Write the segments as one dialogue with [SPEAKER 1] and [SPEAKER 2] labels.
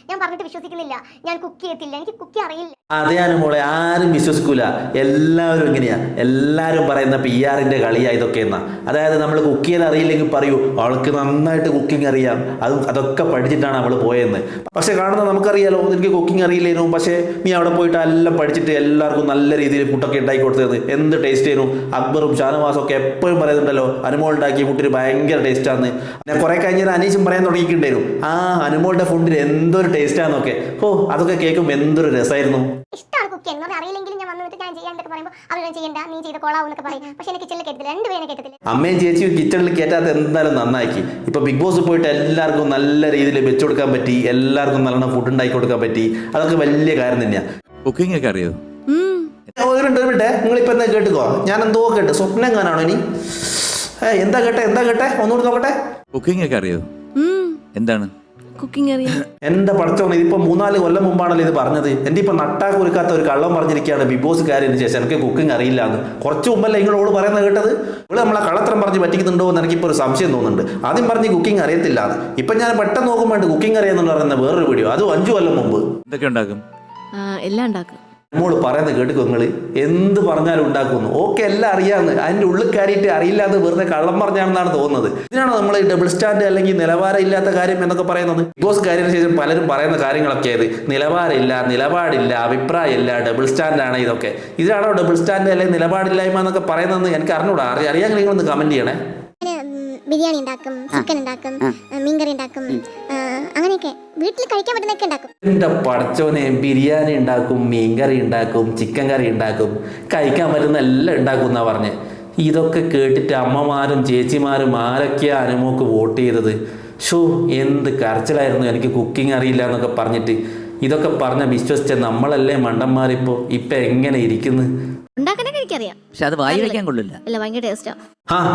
[SPEAKER 1] ഞാൻ പറഞ്ഞിട്ട് വിശ്വസിക്കുന്നില്ല. ഞാൻ കുക്ക് ചെയ്യത്തില്ല, എനിക്ക് കുക്കി അറിയില്ല.
[SPEAKER 2] അതെയാണ് മോളെ, ആരും വിശ്വസിക്കൂല. എല്ലാവരും ഇങ്ങനെയാ, എല്ലാവരും പറയുന്ന PR-ന്റെ കളിയാ ഇതൊക്കെ എന്നാ. അതായത് നമ്മൾ കുക്ക് ചെയ്യാൻ അറിയില്ലെങ്കിൽ പറയൂ അവൾക്ക് നന്നായിട്ട് കുക്കിംഗ് അറിയാം, അതൊക്കെ പഠിച്ചിട്ടാണ് അവൾ പോയെന്ന്. പക്ഷെ കാണുന്ന നമുക്കറിയാലോ, നിനക്ക് കുക്കിംഗ് അറിയില്ലേനു, പക്ഷേ നീ അവിടെ പോയിട്ട് എല്ലാം പഠിച്ചിട്ട് എല്ലാവർക്കും നല്ല രീതിയിൽ ഫുഡൊക്കെ ഉണ്ടാക്കി കൊടുത്തത് എന്ത് ടേസ്റ്റ് ചെയ്യുന്നു. അക്ബറും ഷാനവാസും ഒക്കെ എപ്പോഴും പറയുന്നുണ്ടല്ലോ അനുമോൾ ഉണ്ടാക്കിയ ഫുഡിന് ഭയങ്കര ടേസ്റ്റാന്ന്. ഞാൻ കുറെ കഴിഞ്ഞാൽ അനീഷും പറയാൻ തുടങ്ങിയിട്ടുണ്ടായിരുന്നു, ആ അനുമോളുടെ ഫുഡിന് എന്തൊരു ടേസ്റ്റാന്നൊക്കെ. അതൊക്കെ കേൾക്കുമ്പോൾ എന്തൊരു രസമായിരുന്നു.
[SPEAKER 1] ഇഷ്ടമാണ് കുക്ക് ചെയ്യാൻ. എന്ന് അറിയില്ലെങ്കിലും ഞാൻ വന്നിട്ട് ഞാൻ ചെയ്യാണ്ടൊക്കെ പറയുമ്പോൾ അവർ ചെയ്യണ്ട, നീ ചെയ്ത കൊളാവും എന്നൊക്കെ പറയും. പക്ഷെ എന്നെ കിച്ചണിൽ കേട്ടില്ല, രണ്ടുപേരെ കേട്ടത്തില്ല.
[SPEAKER 2] അമ്മയും ചേച്ചിയും കിച്ചണിൽ കയറ്റാത്ത എന്തായാലും നന്നാക്കി. ഇപ്പൊ ബിഗ് ബോസ് പോയിട്ട് എല്ലാവർക്കും നല്ല രീതിയിൽ വെച്ചു കൊടുക്കാൻ പറ്റി, എല്ലാവർക്കും നല്ലോണം ഫുഡ് ഉണ്ടാക്കി കൊടുക്കാൻ പറ്റി. അതൊക്കെ വലിയ കാര്യം തന്നെയാ.
[SPEAKER 3] കുക്കിംഗ് ഒക്കെ അറിയോ?
[SPEAKER 2] നിങ്ങളിപ്പോ എന്താ കേട്ടുക്കോ, ഞാൻ എന്തോ കേട്ട് സ്വപ്നം കാണാണോ ഇനി? എന്താ കേട്ടെ ഒന്നുകൂടി നോക്കട്ടെ.
[SPEAKER 3] കുക്കിംഗ് ഒക്കെ അറിയോ? എന്താണ്
[SPEAKER 4] കുക്കിംഗ് അറിയാം.
[SPEAKER 2] എന്റെ പഠിച്ചോണം, ഇതിപ്പോ 3-4 കൊല്ലം മുമ്പാണല്ലോ ഇത് പറഞ്ഞത്. എന്റെ ഇപ്പൊ നട്ടാ കുറിക്കാത്ത ഒരു കള്ളം പറഞ്ഞിരിക്കുകയാണ് ബിഗ് ബോസ് കാര്യത്തിന് ശേഷം എനിക്ക് കുക്കിംഗ് അറിയില്ല എന്ന്. കുറച്ച് മുമ്പല്ലേ നിങ്ങളോട് പറയുന്നത് കേട്ടത്? നിങ്ങൾ നമ്മളെ കള്ളത്തരം പറഞ്ഞ് പറ്റിക്കുന്നുണ്ടോ എന്ന് എനിക്കിപ്പോൾ ഒരു സംശയം തോന്നുന്നുണ്ട്. ആദ്യം പറഞ്ഞ് കുക്കിംഗ് അറിയത്തില്ല എന്ന്, ഇപ്പൊ ഞാൻ പെട്ടെന്ന് നോക്കുമ്പോൾ കുക്കിംഗ് അറിയാമെന്ന് പറയുന്ന വേറൊരു വീഡിയോ, അതും 5 കൊല്ലം മുമ്പ്.
[SPEAKER 3] എന്തൊക്കെ ഉണ്ടാക്കും?
[SPEAKER 4] എല്ലാം ഉണ്ടാക്കും.
[SPEAKER 2] നമ്മൾ പറയുന്നത് കേട്ടുക്കോ, നിങ്ങൾ എന്ത് പറഞ്ഞാലും ഉണ്ടാക്കുന്നു. ഓക്കെ, എല്ലാം അറിയാമെന്ന്, അതിൻ്റെ ഉള്ളിൽ കയറിയിട്ട് അറിയില്ല എന്ന് വെറുതെ കള്ളം പറഞ്ഞാണെന്നാണ് തോന്നുന്നത്. ഇതിനാണോ നമ്മൾ ഡബിൾ സ്റ്റാൻഡ് അല്ലെങ്കിൽ നിലവാരം ഇല്ലാത്ത കാര്യം എന്നൊക്കെ പറയുന്നത്? ബിഗ് ബോസ് കാര്യത്തിന് ശേഷം പലരും പറയുന്ന കാര്യങ്ങളൊക്കെ ആയത് നിലവാരമില്ല, നിലപാടില്ല, അഭിപ്രായമില്ല, ഡബിൾ സ്റ്റാൻഡാണ് ഇതൊക്കെ. ഇതാണോ ഡബിൾ സ്റ്റാൻഡ് അല്ലെങ്കിൽ നിലപാടില്ലായ്മ എന്നൊക്കെ പറയുന്നത്? എനിക്ക് അറിഞ്ഞൂടാ. അറിയാമെങ്കിൽ നിങ്ങളൊന്ന് കമന്റ് ചെയ്യണേ.
[SPEAKER 1] ബിരിയാണി ഉണ്ടാക്കും, ചിക്കൻ ഉണ്ടാക്കും, മീൻകറി ഉണ്ടാക്കും, അങ്ങനെയൊക്കെ വീട്ടിൽ കഴിക്കാൻ പറ്റുന്നൊക്കെ ഉണ്ടാക്കും.
[SPEAKER 2] എന്റെ പടച്ചോനെ, ബിരിയാണി ഉണ്ടാക്കും, മീൻകറി ഉണ്ടാക്കും, ചിക്കൻ കറി ഉണ്ടാക്കും, കഴിക്കാൻ പറ്റുന്ന എല്ലാം ഉണ്ടാക്കും എന്നാ പറഞ്ഞ്. ഇതൊക്കെ കേട്ടിട്ട് അമ്മമാരും ചേച്ചിമാരും ആരൊക്കെയാ അനുമോക്ക് വോട്ട് ചെയ്തത്? എന്ത് കരച്ചിലായിരുന്നു എനിക്ക് കുക്കിംഗ് അറിയില്ല എന്നൊക്കെ പറഞ്ഞിട്ട്. ഇതൊക്കെ പറഞ്ഞ വിശ്വസിച്ച നമ്മളല്ലേ മണ്ടന്മാരിപ്പോ. ഇപ്പൊ എങ്ങനെ ഇരിക്കുന്നു?
[SPEAKER 4] ഉണ്ടാക്കാനൊക്കെ എനിക്കറിയാം,
[SPEAKER 3] പക്ഷെ അത് വായി വയ്ക്കാൻ കൊള്ളില്ല.
[SPEAKER 4] അല്ല ഭയങ്കര ടേസ്റ്റാ.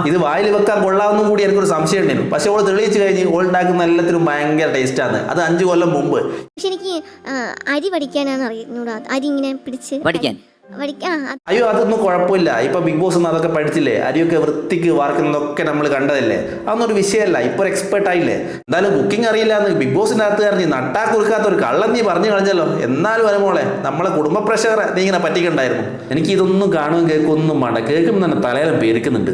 [SPEAKER 2] ഇത് വായിൽ വെക്കാൻ കൊള്ളാമെന്നും കൂടി എനിക്കൊരു സംശയം ഉണ്ടായിരുന്നു. പക്ഷെ ഓൾ തെളിയിച്ചു കഴിഞ്ഞ് ഓൾ ഉണ്ടാക്കുന്ന എല്ലാത്തിനും ഭയങ്കര ടേസ്റ്റാണ്. അത് 5 കൊല്ലം മുമ്പ്.
[SPEAKER 4] പക്ഷെ എനിക്ക് അരി പഠിക്കാനാണ് അറിയുന്നൂടാ. അരി ഇങ്ങനെ പിടിച്ച്
[SPEAKER 3] പഠിക്കാൻ
[SPEAKER 2] അയ്യോ, അതൊന്നും കുഴപ്പമില്ല. ഇപ്പൊ ബിഗ് ബോസ് ഒന്നും അതൊക്കെ പഠിച്ചില്ലേ, അരിയൊക്കെ വൃത്തിക്ക് വാർക്കുന്നതൊക്കെ നമ്മൾ കണ്ടതല്ലേ. അതൊന്നും ഒരു വിഷയമല്ല. ഇപ്പൊ ഒരു എക്സ്പെർട്ട് ആയില്ലേ. എന്തായാലും കുക്കിംഗ് അറിയില്ല എന്ന് ബിഗ് ബോസിന്റെ അകത്ത് കറിഞ്ഞ് നട്ടാ കുറുക്കാത്ത ഒരു കള്ളം നീ പറഞ്ഞു കളഞ്ഞല്ലോ. എന്നാലും അനുമോളെ, നമ്മളെ കുടുംബ പ്രേക്ഷകരെ നീ ഇങ്ങനെ പറ്റിക്കണ്ടായിരുന്നു. എനിക്ക് ഇതൊന്നും കാണുകയും കേൾക്കൊന്നും വേണ്ട, കേൾക്കുമ്പോൾ തന്നെ തലയിലും പേരിക്കുന്നുണ്ട്.